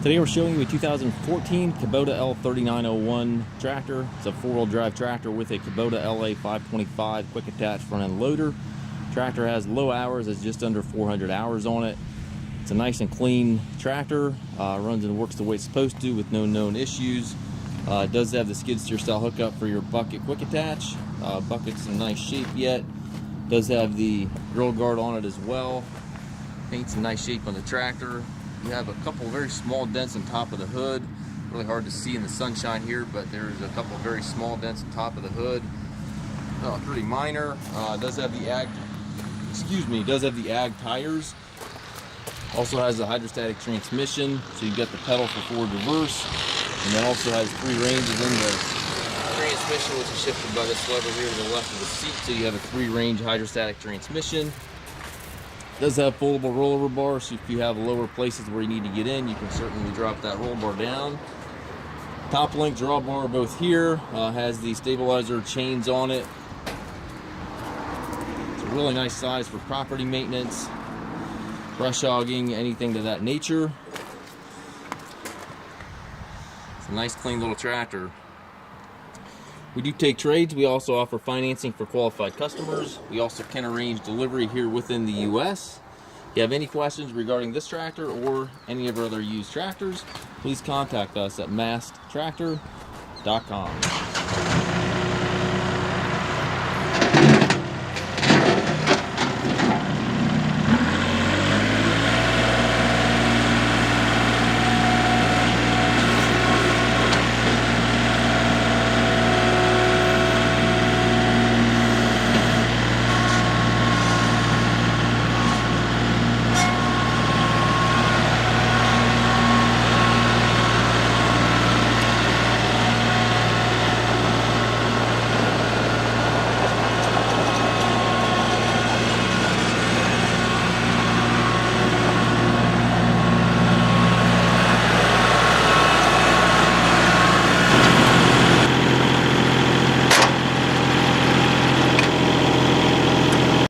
Today we're showing you a 2014 Kubota L3901 tractor. It's a four-wheel drive tractor with a Kubota LA525 quick attach front end loader. Tractor has low hours, it's just under 400 hours on it. It's a nice and clean tractor, runs and works the way it's supposed to with no known issues. It does have the skid steer style hookup for your bucket quick attach. Bucket's in nice shape yet. Does have the grill guard on it as well. Paint's in nice shape on the tractor. You have a couple very small dents on top of the hood. Really hard to see in the sunshine here, but there's a couple very small dents on top of the hood. Pretty minor. Does have the ag tires. Also has a hydrostatic transmission, so you've got the pedal for forward reverse, and then also has 3 ranges in the transmission, which is shifted by this lever here to the left of the seat, so you have a 3-range hydrostatic transmission. Does have foldable rollover bar, so if you have lower places where you need to get in, you can certainly drop that roll bar down. Top link drawbar both here, has the stabilizer chains on it. It's a really nice size for property maintenance, brush hogging, anything to that nature. It's a nice clean little tractor. We do take trades. We also offer financing for qualified customers. We also can arrange delivery here within the U.S. If you have any questions regarding this tractor or any of our other used tractors, please contact us at masttractor.com.